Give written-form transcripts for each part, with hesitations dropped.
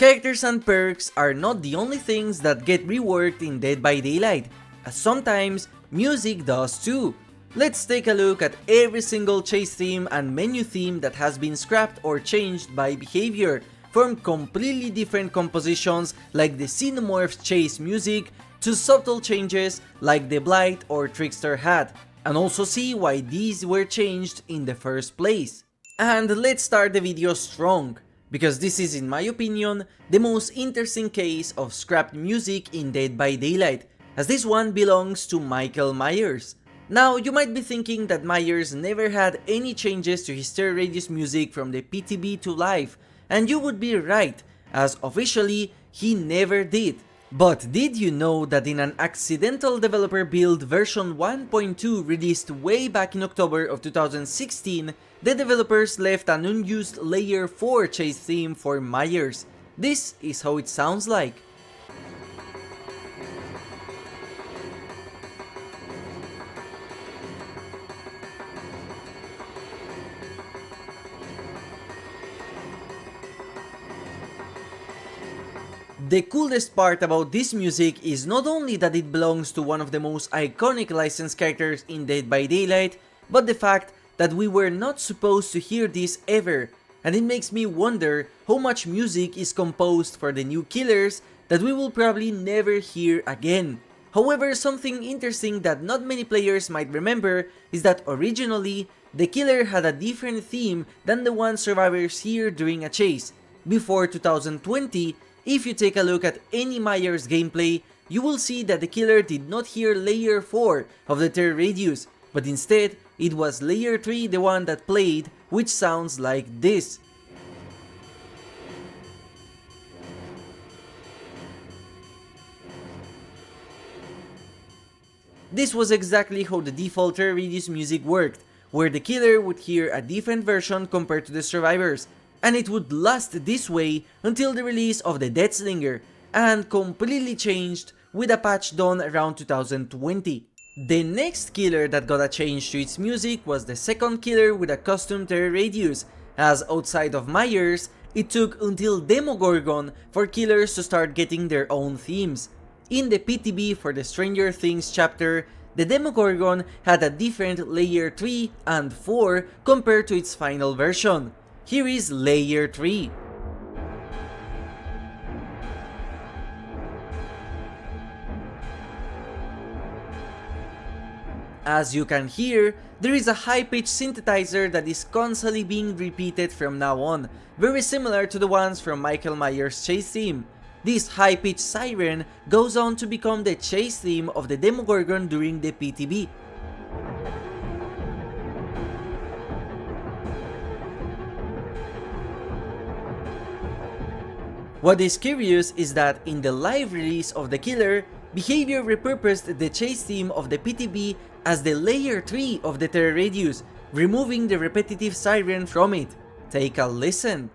Characters and perks are not the only things that get reworked in Dead by Daylight, as sometimes music does too. Let's take a look at every single chase theme and menu theme that has been scrapped or changed by behavior, from completely different compositions like the Xenomorph's chase music to subtle changes like the Blight or Trickster had, and also see why these were changed in the first place. And let's start the video strong, because this is, in my opinion, the most interesting case of scrapped music in Dead by Daylight, as this one belongs to Michael Myers. Now, you might be thinking that Myers never had any changes to his terror radius music from the PTB to life, and you would be right, as officially, he never did. But did you know that in an accidental developer build version 1.2 released way back in October of 2016, the developers left an unused layer 4 chase theme for Myers? This is how it sounds like. The coolest part about this music is not only that it belongs to one of the most iconic licensed characters in Dead by Daylight, but the fact that we were not supposed to hear this ever, and it makes me wonder how much music is composed for the new killers that we will probably never hear again. However, something interesting that not many players might remember is that originally, the killer had a different theme than the one survivors hear during a chase. Before 2020, if you take a look at any Myers gameplay, you will see that the killer did not hear layer 4 of the terror radius, but instead it was layer 3 the one that played, which sounds like this. This was exactly how the default terror radius music worked, where the killer would hear a different version compared to the survivors, and it would last this way until the release of the Deathslinger, and completely changed with a patch done around 2020. The next killer that got a change to its music was the second killer with a custom terror radius, as outside of Myers, it took until Demogorgon for killers to start getting their own themes. In the PTB for the Stranger Things chapter, the Demogorgon had a different layer 3 and 4 compared to its final version. Here is layer 3. As you can hear, there is a high-pitched synthesizer that is constantly being repeated from now on, very similar to the ones from Michael Myers' chase theme. This high-pitched siren goes on to become the chase theme of the Demogorgon during the PTB. What is curious is that in the live release of the killer, behavior repurposed the chase theme of the PTB as the layer 3 of the terror radius, removing the repetitive siren from it. Take a listen.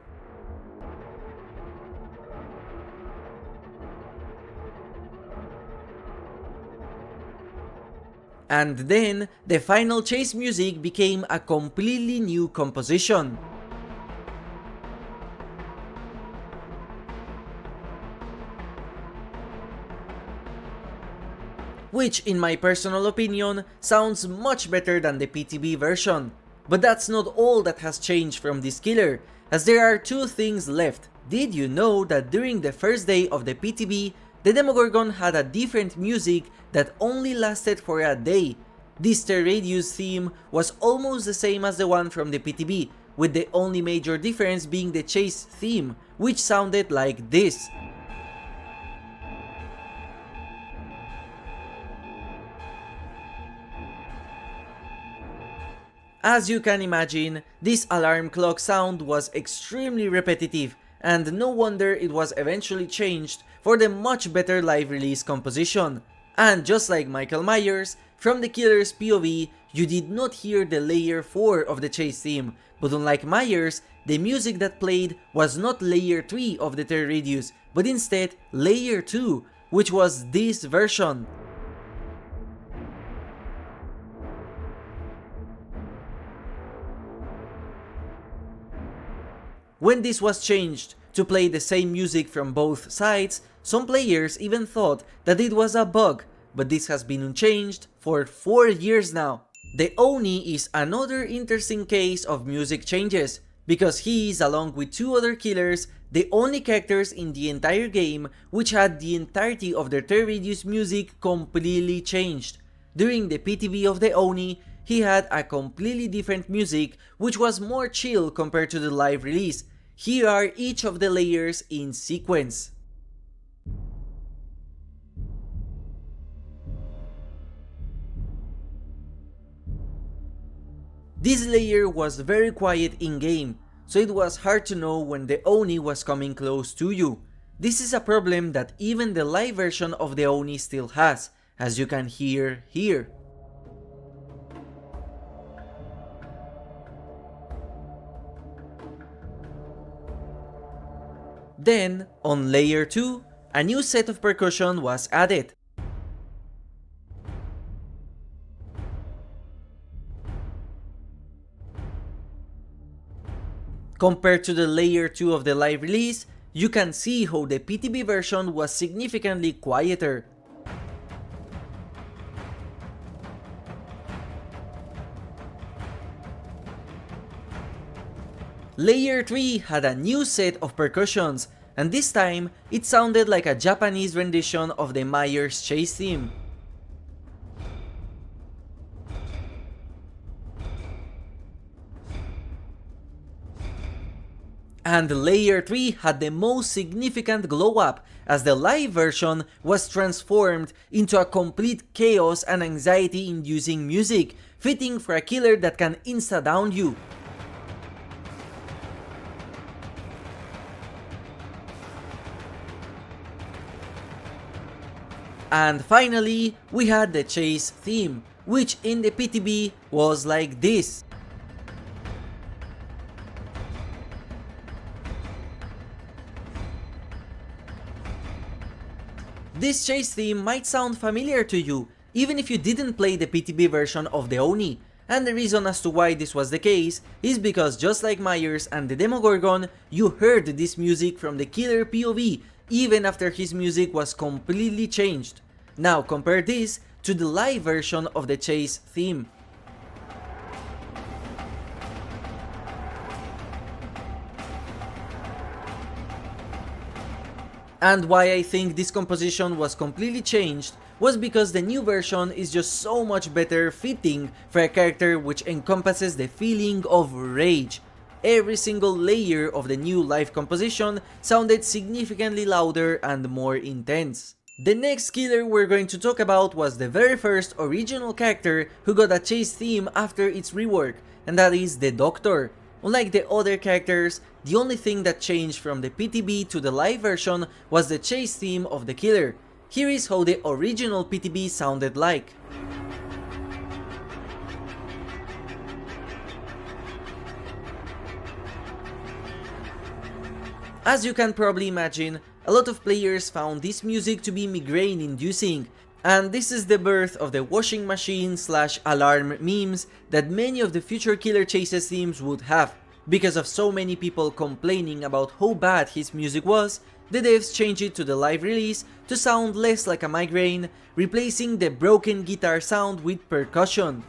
And then, the final chase music became a completely new composition. Which, in my personal opinion, sounds much better than the PTB version. But that's not all that has changed from this killer, as there are two things left. Did you know that during the first day of the PTB, the Demogorgon had a different music that only lasted for a day? This terror radius theme was almost the same as the one from the PTB, with the only major difference being the chase theme, which sounded like this. As you can imagine, this alarm clock sound was extremely repetitive, and no wonder it was eventually changed for the much better live release composition. And just like Michael Myers, from the killer's POV, you did not hear the layer 4 of the chase theme, but unlike Myers, the music that played was not layer 3 of the terror radius, but instead layer 2, which was this version. When this was changed to play the same music from both sides, some players even thought that it was a bug, but this has been unchanged for 4 years now. The Oni is another interesting case of music changes, because he is, along with 2 other killers, the only characters in the entire game which had the entirety of their turn radius music completely changed. During the PTB of the Oni, he had a completely different music which was more chill compared to the live release. Here are each of the layers in sequence. This layer was very quiet in game, so it was hard to know when the Oni was coming close to you. This is a problem that even the live version of the Oni still has, as you can hear here. Then, on layer 2, a new set of percussion was added. Compared to the layer 2 of the live release, you can see how the PTB version was significantly quieter. Layer 3 had a new set of percussions, and this time it sounded like a Japanese rendition of the Myers chase theme. And layer 3 had the most significant glow up, as the live version was transformed into a complete chaos and anxiety inducing music, fitting for a killer that can insta-down you. And finally, we had the chase theme, which in the PTB was like this. This chase theme might sound familiar to you, even if you didn't play the PTB version of the Oni, and the reason as to why this was the case is because just like Myers and the Demogorgon, you heard this music from the killer POV even after his music was completely changed. Now compare this to the live version of the chase theme. And why I think this composition was completely changed was because the new version is just so much better fitting for a character which encompasses the feeling of rage. Every single layer of the new live composition sounded significantly louder and more intense. The next killer we're going to talk about was the very first original character who got a chase theme after its rework, and that is the Doctor. Unlike the other characters, the only thing that changed from the PTB to the live version was the chase theme of the killer. Here is how the original PTB sounded like. As you can probably imagine, a lot of players found this music to be migraine inducing, and this is the birth of the washing machine / alarm memes that many of the future killer chases themes would have. Because of so many people complaining about how bad his music was, the devs changed it to the live release to sound less like a migraine, replacing the broken guitar sound with percussion.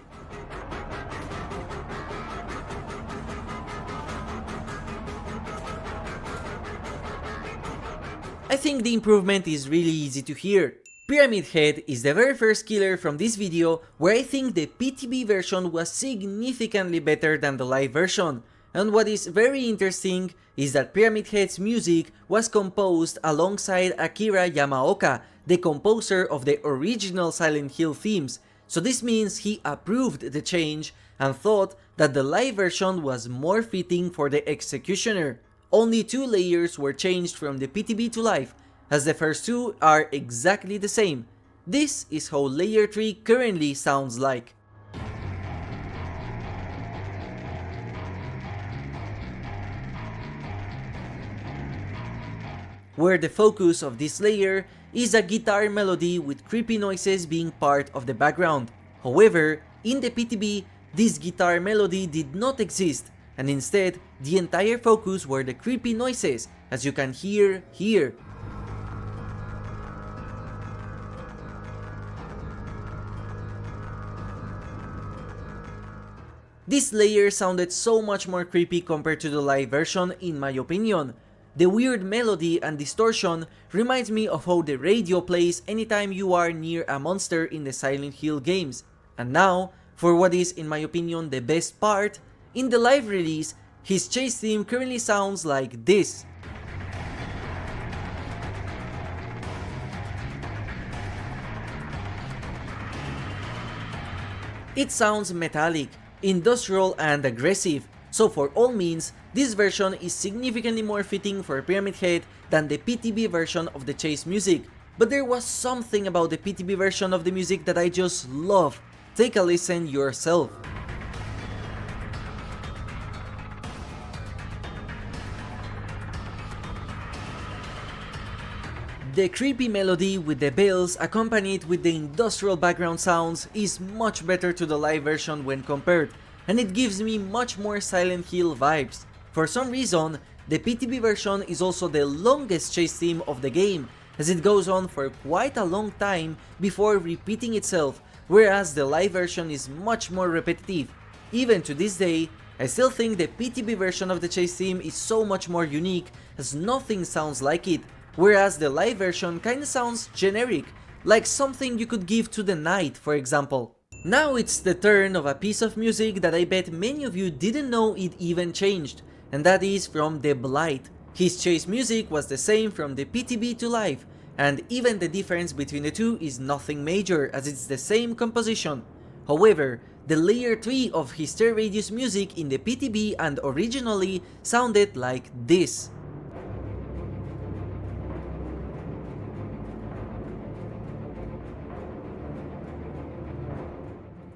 I think the improvement is really easy to hear. Pyramid Head is the very first killer from this video where I think the PTB version was significantly better than the live version. And what is very interesting is that Pyramid Head's music was composed alongside Akira Yamaoka, the composer of the original Silent Hill themes, so this means he approved the change and thought that the live version was more fitting for the executioner. Only 2 layers were changed from the PTB to live, as the first 2 are exactly the same. This is how layer 3 currently sounds like. Where the focus of this layer is a guitar melody with creepy noises being part of the background. However, in the PTB, this guitar melody did not exist, and instead the entire focus were the creepy noises, as you can hear here. This layer sounded so much more creepy compared to the live version in my opinion. The weird melody and distortion reminds me of how the radio plays anytime you are near a monster in the Silent Hill games. And now, for what is in my opinion the best part, in the live release, his chase theme currently sounds like this. It sounds metallic, industrial and aggressive, so for all means, this version is significantly more fitting for Pyramid Head than the PTB version of the chase music, but there was something about the PTB version of the music that I just love. Take a listen yourself. The creepy melody with the bells accompanied with the industrial background sounds is much better to the live version when compared, and it gives me much more Silent Hill vibes. For some reason, the PTB version is also the longest chase theme of the game, as it goes on for quite a long time before repeating itself, whereas the live version is much more repetitive. Even to this day, I still think the PTB version of the chase theme is so much more unique, as nothing sounds like it, whereas the live version kinda sounds generic, like something you could give to the night, for example. Now it's the turn of a piece of music that I bet many of you didn't know it even changed, and that is from the Blight. His chase music was the same from the PTB to live, and even the difference between the two is nothing major as it's the same composition. However, the layer 3 of his Star Radius music in the PTB and originally sounded like this.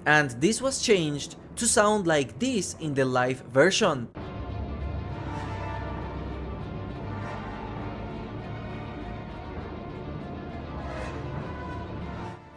And this was changed to sound like this in the live version.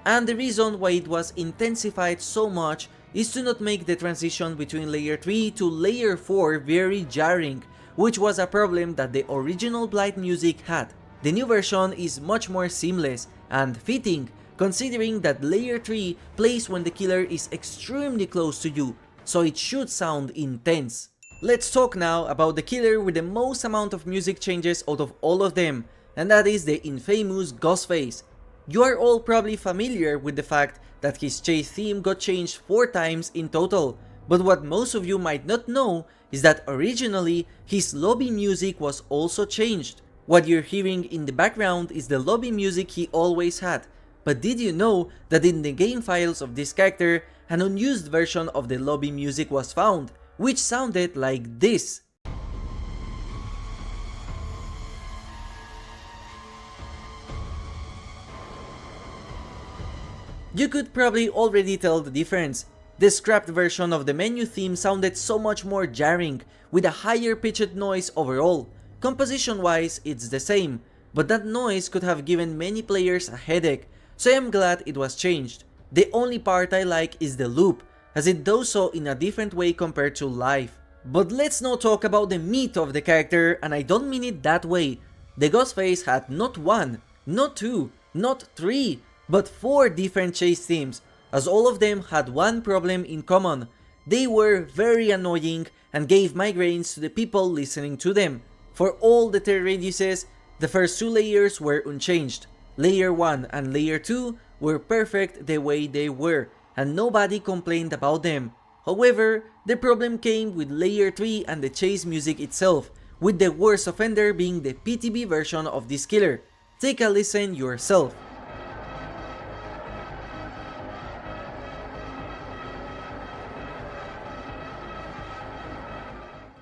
And the reason why it was intensified so much is to not make the transition between layer 3 to layer 4 very jarring, which was a problem that the original Blight music had. The new version is much more seamless and fitting, considering that layer 3 plays when the killer is extremely close to you, so it should sound intense. Let's talk now about the killer with the most amount of music changes out of all of them, and that is the infamous Ghostface. You are all probably familiar with the fact that his chase theme got changed 4 times in total, but what most of you might not know is that originally his lobby music was also changed. What you're hearing in the background is the lobby music he always had. But did you know that in the game files of this character, an unused version of the lobby music was found, which sounded like this? You could probably already tell the difference. The scrapped version of the menu theme sounded so much more jarring, with a higher pitched noise overall. Composition wise, it's the same, but that noise could have given many players a headache, so I am glad it was changed. The only part I like is the loop, as it does so in a different way compared to live. But let's now talk about the meat of the character, and I don't mean it that way. The Ghostface had not 1, not 2, not 3, but 4 different chase themes, as all of them had one problem in common. They were very annoying and gave migraines to the people listening to them. For all the Terror Radiuses, the first 2 layers were unchanged. Layer 1 and Layer 2 were perfect the way they were, and nobody complained about them. However, the problem came with Layer 3 and the chase music itself, with the worst offender being the PTB version of this killer. Take a listen yourself.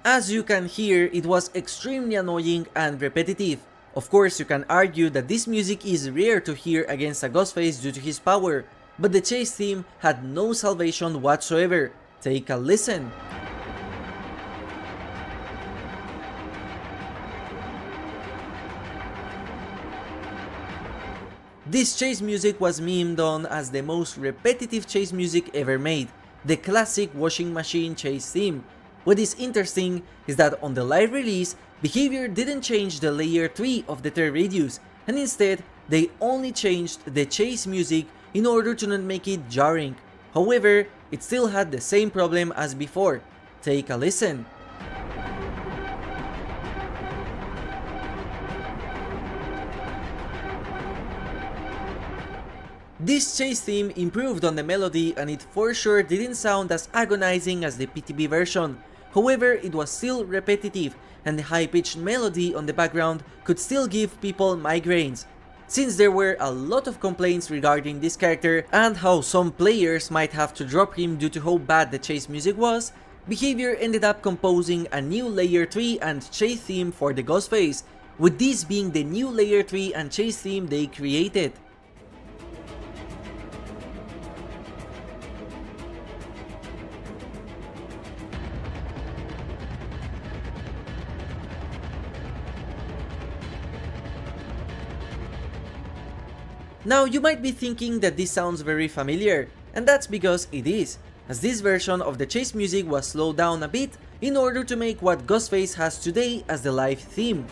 As you can hear, it was extremely annoying and repetitive. Of course, you can argue that this music is rare to hear against a Ghostface due to his power, but the chase theme had no salvation whatsoever. Take a listen. This chase music was memed on as the most repetitive chase music ever made, the classic washing machine chase theme. What is interesting is that on the live release, Behavior didn't change the layer 3 of the third radius, and instead, they only changed the chase music in order to not make it jarring. However, it still had the same problem as before. Take a listen. This chase theme improved on the melody and it for sure didn't sound as agonizing as the PTB version. However, it was still repetitive and the high-pitched melody on the background could still give people migraines. Since there were a lot of complaints regarding this character and how some players might have to drop him due to how bad the chase music was, Behavior ended up composing a new layer 3 and chase theme for the Ghostface, with this being the new layer 3 and chase theme they created. Now you might be thinking that this sounds very familiar, and that's because it is, as this version of the chase music was slowed down a bit in order to make what Ghostface has today as the live theme.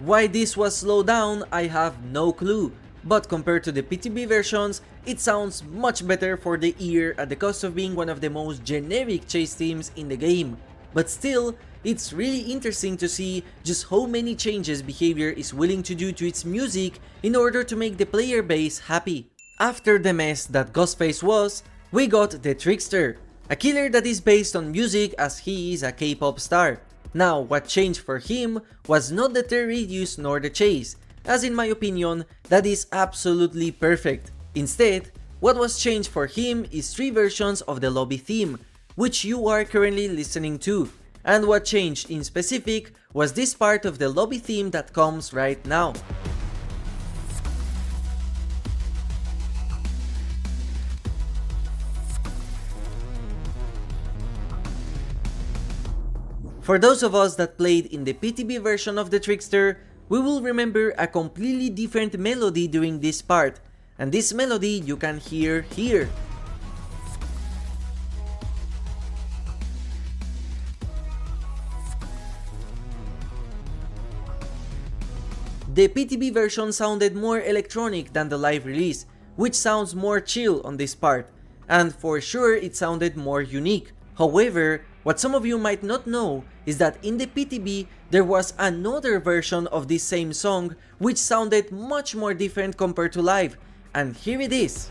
Why this was slowed down, I have no clue. But compared to the PTB versions, it sounds much better for the ear at the cost of being one of the most generic chase themes in the game. But still, it's really interesting to see just how many changes Behavior is willing to do to its music in order to make the player base happy. After the mess that Ghostface was, we got the Trickster, a killer that is based on music as he is a K-pop star. Now, what changed for him was not the third radius nor the chase, as in my opinion, that is absolutely perfect. Instead, what was changed for him is 3 versions of the lobby theme, which you are currently listening to. And what changed in specific was this part of the lobby theme that comes right now. For those of us that played in the PTB version of the Trickster, we will remember a completely different melody during this part, and this melody you can hear here. The PTB version sounded more electronic than the live release, which sounds more chill on this part, and for sure it sounded more unique. However, what some of you might not know is that in the PTB there was another version of this same song which sounded much more different compared to live, and here it is.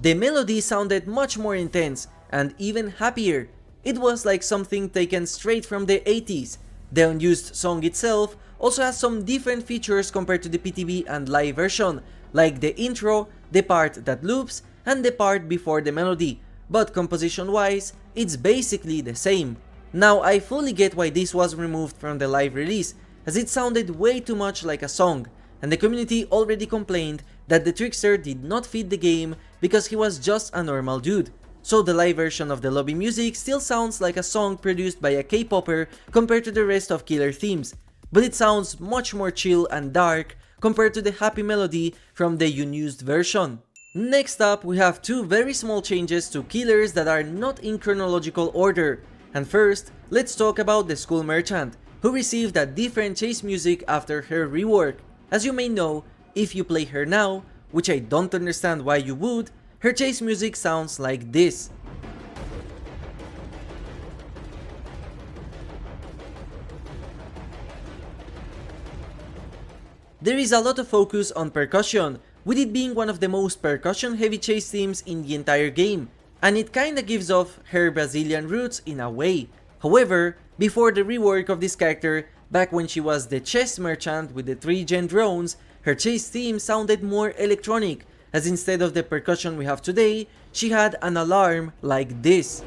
The melody sounded much more intense and even happier. It was like something taken straight from the 80s. The Unused song itself also has some different features compared to the PTB and live version, like the intro, the part that loops, and the part before the melody, but composition wise, it's basically the same. Now I fully get why this was removed from the live release, as it sounded way too much like a song, and the community already complained that the Trickster did not fit the game because he was just a normal dude. So the live version of the lobby music still sounds like a song produced by a K-popper compared to the rest of killer themes, but it sounds much more chill and dark compared to the happy melody from the Unused version. Next up, we have 2 very small changes to killers that are not in chronological order. And first, let's talk about the Skull Merchant, who received a different chase music after her rework. As you may know, if you play her now, which I don't understand why you would, her chase music sounds like this. There is a lot of focus on percussion, with it being one of the most percussion heavy chase themes in the entire game, and it kinda gives off her Brazilian roots in a way. However, before the rework of this character, back when she was the chess merchant with the 3-gen drones, her chase theme sounded more electronic, as instead of the percussion we have today, she had an alarm like this.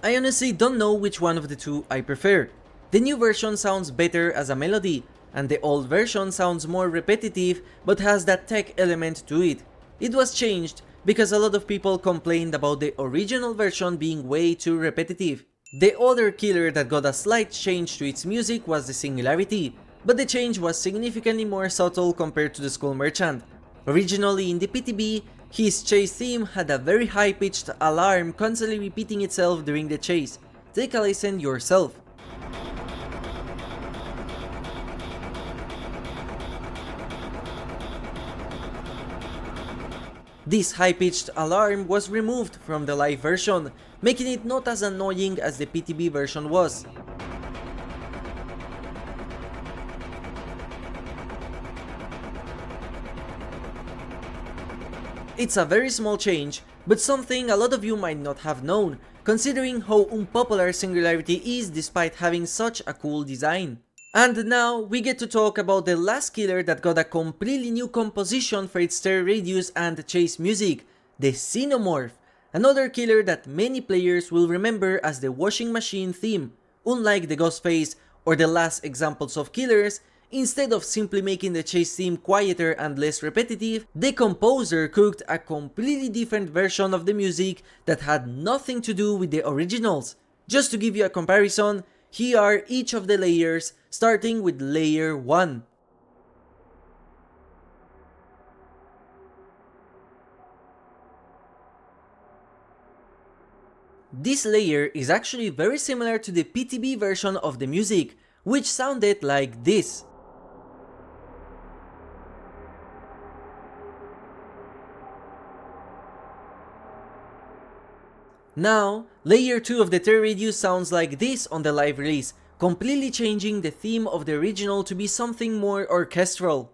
I honestly don't know which one of the two I prefer. The new version sounds better as a melody, and the old version sounds more repetitive but has that tech element to it. It was changed because a lot of people complained about the original version being way too repetitive. The other killer that got a slight change to its music was the Singularity, but the change was significantly more subtle compared to the Skull Merchant. Originally in the PTB, his chase theme had a very high-pitched alarm constantly repeating itself during the chase. Take a listen yourself. This high-pitched alarm was removed from the live version, making it not as annoying as the PTB version was. It's a very small change, but something a lot of you might not have known, considering how unpopular Singularity is despite having such a cool design. And now we get to talk about the last killer that got a completely new composition for its turn radius and chase music, the Xenomorph, another killer that many players will remember as the washing machine theme. Unlike the Ghostface or the last examples of killers, instead of simply making the chase theme quieter and less repetitive, the composer cooked a completely different version of the music that had nothing to do with the originals. Just to give you a comparison, here are each of the layers, starting with layer 1. This layer is actually very similar to the PTB version of the music, which sounded like this. Now, layer 2 of the turn radius sounds like this on the live release, completely changing the theme of the original to be something more orchestral.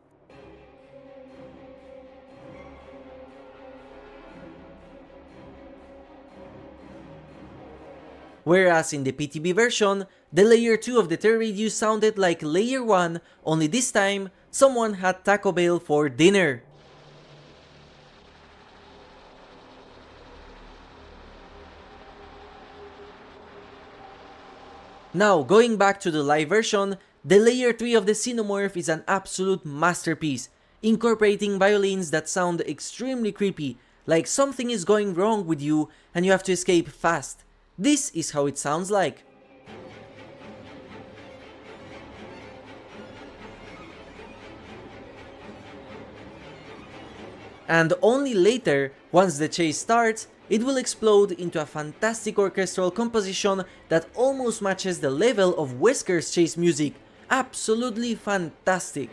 Whereas in the PTB version, the layer 2 of the turn radius sounded like layer 1, only this time, someone had Taco Bell for dinner. Now, going back to the live version, the layer 3 of the Xenomorph is an absolute masterpiece, incorporating violins that sound extremely creepy, like something is going wrong with you and you have to escape fast. This is how it sounds like. And only later, once the chase starts, it will explode into a fantastic orchestral composition that almost matches the level of Wesker's chase music. Absolutely fantastic.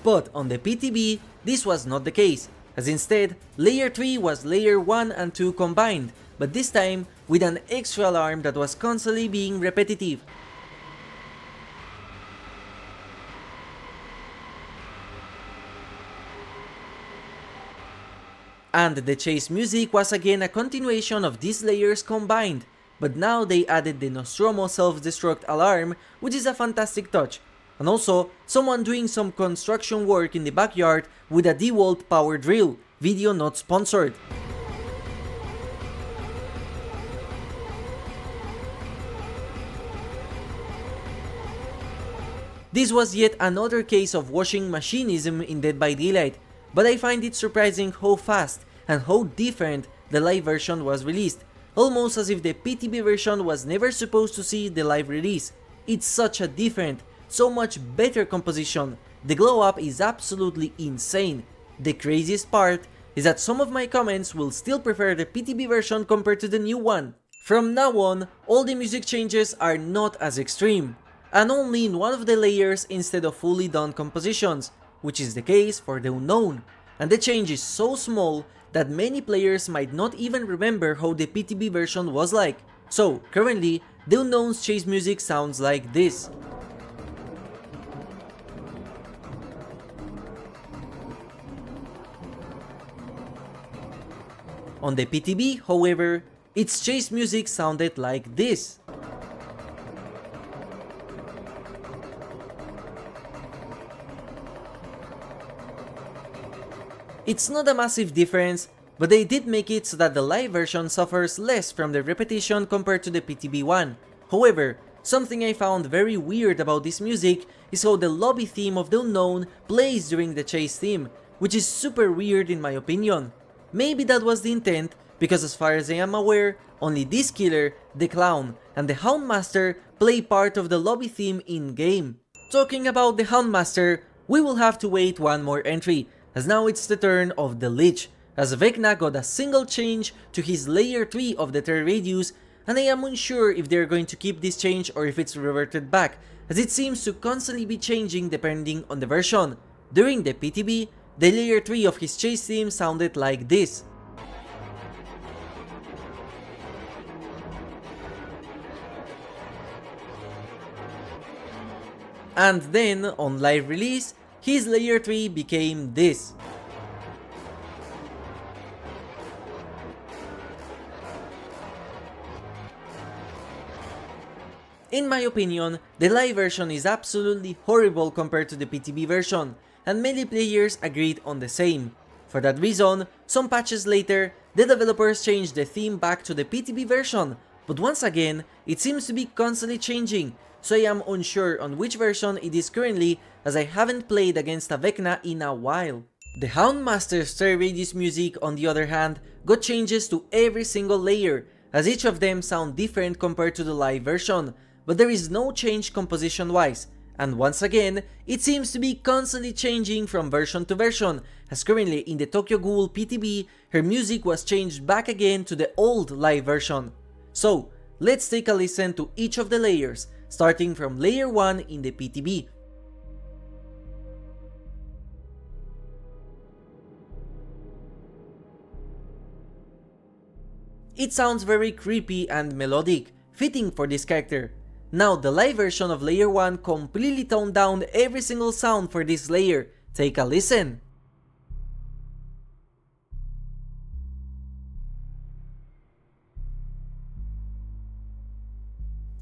But on the PTB, this was not the case, as instead, layer 3 was layer 1 and 2 combined, but this time with an extra alarm that was constantly being repetitive. And the chase music was again a continuation of these layers combined, but now they added the Nostromo self-destruct alarm, which is a fantastic touch, and also someone doing some construction work in the backyard with a DeWalt power drill, video not sponsored. This was yet another case of washing machinism in Dead by Daylight, but I find it surprising how fast and how different the live version was released, almost as if the PTB version was never supposed to see the live release. It's such a different, so much better composition. The glow up is absolutely insane. The craziest part is that some of my comments will still prefer the PTB version compared to the new one. From now on, all the music changes are not as extreme, and only in one of the layers instead of fully done compositions, which is the case for the Unknown, and the change is so small that many players might not even remember how the PTB version was like. So currently, the Unknown's chase music sounds like this. On the PTB, however, its chase music sounded like this. It's not a massive difference, but they did make it so that the live version suffers less from the repetition compared to the PTB one. However, something I found very weird about this music is how the lobby theme of the unknown plays during the chase theme, which is super weird in my opinion. Maybe that was the intent, because as far as I am aware, only this killer, the clown, and the Houndmaster play part of the lobby theme in-game. Talking about the Houndmaster, we will have to wait one more entry, as now it's the turn of the Lich, as Vecna got a single change to his layer 3 of the turn radius, and I am unsure if they are going to keep this change or if it's reverted back, as it seems to constantly be changing depending on the version. During the PTB, the layer 3 of his chase theme sounded like this. And then, on live release, his layer 3 became this. In my opinion, the live version is absolutely horrible compared to the PTB version, and many players agreed on the same. For that reason, some patches later, the developers changed the theme back to the PTB version, but once again, it seems to be constantly changing, so I am unsure on which version it is currently, as I haven't played against a Vecna in a while. The Houndmaster's turn radius music, on the other hand, got changes to every single layer, as each of them sound different compared to the live version, but there is no change composition wise, and once again, it seems to be constantly changing from version to version, as currently in the Tokyo Ghoul PTB, her music was changed back again to the old live version. So, let's take a listen to each of the layers, starting from layer 1 in the PTB. It sounds very creepy and melodic, fitting for this character. Now the live version of layer 1 completely toned down every single sound for this layer. Take a listen.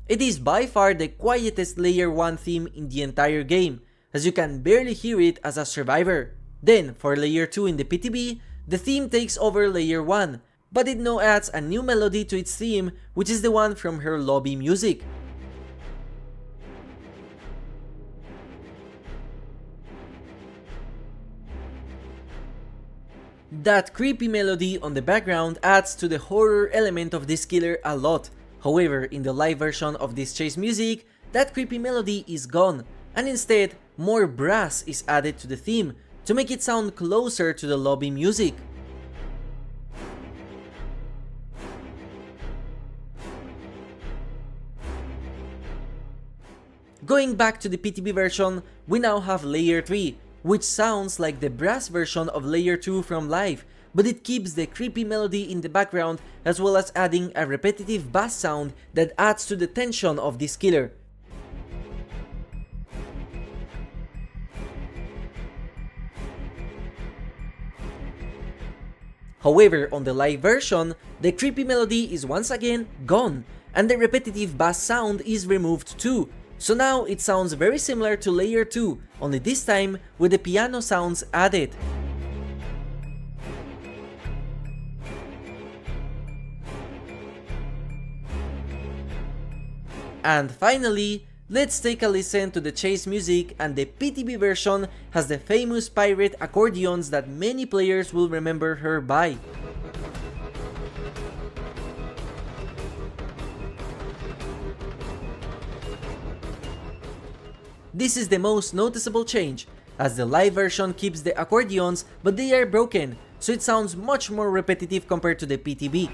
It is by far the quietest layer 1 theme in the entire game, as you can barely hear it as a survivor. Then, for layer 2 in the PTB, the theme takes over layer 1, but it now adds a new melody to its theme, which is the one from her lobby music. That creepy melody on the background adds to the horror element of this killer a lot. However, in the live version of this chase music, that creepy melody is gone, and instead, more brass is added to the theme to make it sound closer to the lobby music. Going back to the PTB version, we now have layer 3, which sounds like the brass version of layer 2 from live, but it keeps the creepy melody in the background, as well as adding a repetitive bass sound that adds to the tension of this killer. However, on the live version, the creepy melody is once again gone, and the repetitive bass sound is removed too. So now it sounds very similar to layer 2, only this time with the piano sounds added. And finally, let's take a listen to the chase music, and the PTB version has the famous pirate accordions that many players will remember her by. This is the most noticeable change, as the live version keeps the accordions but they are broken, so it sounds much more repetitive compared to the PTB.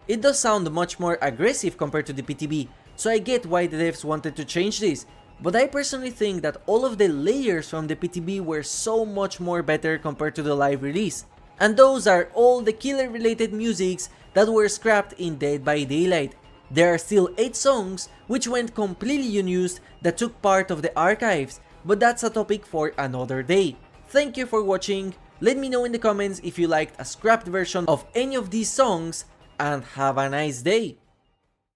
It does sound much more aggressive compared to the PTB, so I get why the devs wanted to change this, but I personally think that all of the layers from the PTB were so much more better compared to the live release. And those are all the killer related musics that were scrapped in Dead by Daylight. There are still 8 songs which went completely unused that took part of the archives, but that's a topic for another day. Thank you for watching, let me know in the comments if you liked a scrapped version of any of these songs, and have a nice day!